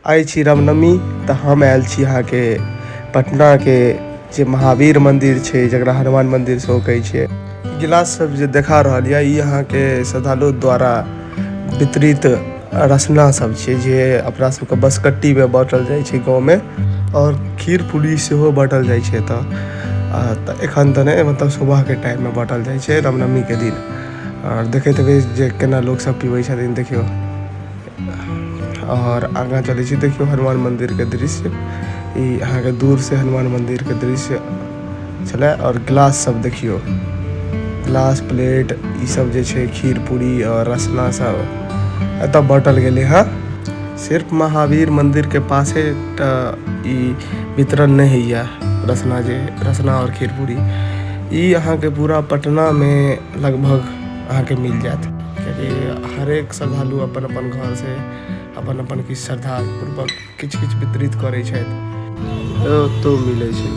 आइ छी रामनवमी तऽ हम आयल छी अहाँके पटनाके जे महावीर मंदिर छै जकरा हनुमान मंदिर सेहो कहै छियै। गिलास सब जे देखा रहल यऽ ई अहाँके श्रद्धालु द्वारा वितरित रसना सब छै जे अपना सबके बसकट्टीमे बाँटल जाइ छै गाँवमे, और खीर पूरी सेहो बाँटल जाइ छै तऽ एखन तऽ नहि, मतलब सुबहके टाइममे बाँटल जाइ छै रामनवमीके दिन। और देखैत हेबै जे केना लोक सब पीबै छथिन, देखियौ। और आगाँ चलै छी, देखियौ हनुमान मंदिरके दृश्य, ई अहाँके दूर से हनुमान मंदिरके दृश्य छलै। और गिलास सब देखियौ, गिलास प्लेट ई सब जे छै खीर पूरी और रसना सब एतऽ बाँटल गेलै हँ। सिर्फ महावीर मंदिर के पासे ई वितरण नहीं होइए रसना और खीर पूरी, ई अहाँके पूरा पटना में लगभग अहाँके मिल जायत, कियाकि हरेक श्रद्धालु अपन अपन घर से अपन अपन किछु श्रद्धापूर्वक किछु किछु वितरित करै छथि। ओतौ मिलै छै,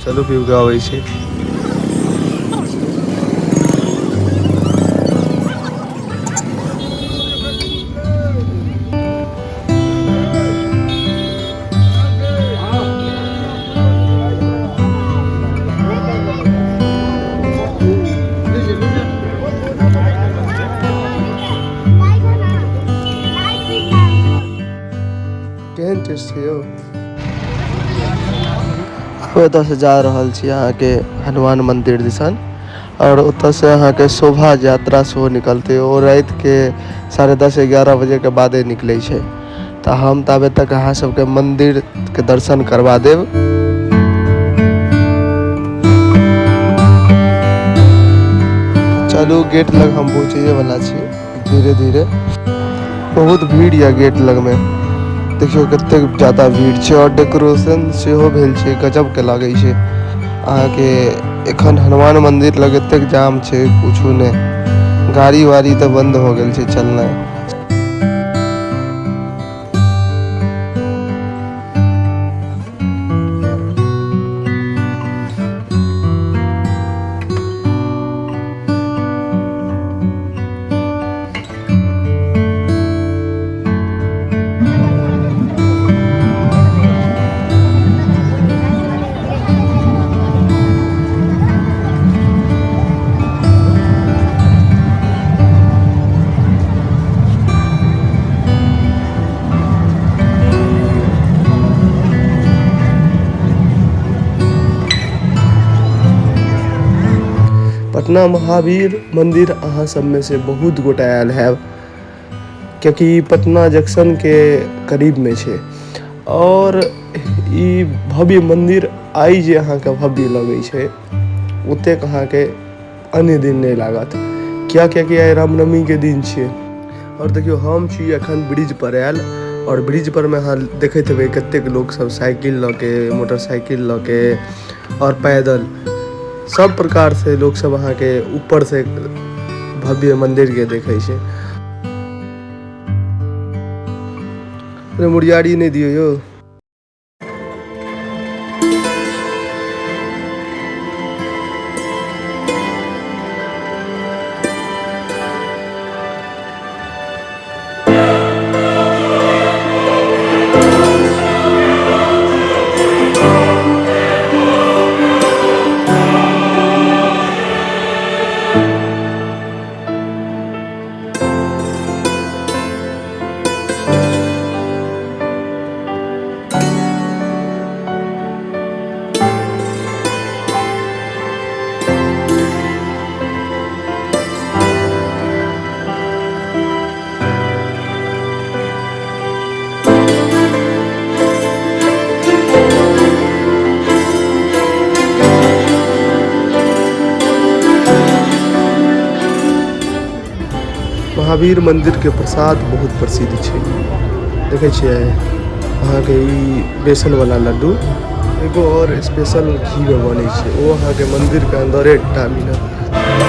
चलू पीब कऽ अबै छै। केहन टेस्ट छै यौ? एतऽ से जा रहल छी अहाँके हनुमान मंदिर दिसन, और ओतऽ से अहाँके शोभा यात्रा सेहो निकलतै। ओ रात के 10:30-11 बजे के बादे निकलै छै, तऽ हम ताबे तक अहाँ सबके मंदिर के दर्शन करवा देब। चलू गेट लग हम पहुँचे वाला छी धीरे धीरे। बहुत भीड़ या गेट लग में, देखियो कते ज्यादा भीड़ छै, और डेकोरेशन सेहो भेल छै, गजब के लागे छै। अहाँके एखन हनुमान मंदिर लग एतेक जाम छै पूछू ने, गाड़ी वाड़ी तऽ बंद हो गेल छै चलनाइ। पटना महावीर मंदिर अहाँ सब में से बहुत गोटा आयल है, क्योंकि पटना जंक्शन के करीब में छै। और ई भव्य मंदिर आई जे अहाँ के भव्य लगे छै, ओतेक अहाँ के अन्य दिन नहीं लागत, कियाकि आई रामनवमी के दिन छै। और देखियो हम छी अखन ब्रिज पर आयल, और ब्रिज पर में अहाँ देखैत हेबै कतेक लोग सब साइकिल लऽ के, मोटरसाइकिल लऽ के और पैदल सब प्रकार से लोग सब अहाँ के ऊपर से भव्य मंदिर के देखे छै। अरे मुड़ियारी नहीं दियो यो। महावीर मंदिर के प्रसाद बहुत प्रसिद्ध छै, देखे छियै अहाँ के ई बेसन वाला लड्डू, एगो और स्पेशल घी में बनै छै, ओ अहाँ के मंदिर के अंदरे टा मिलत।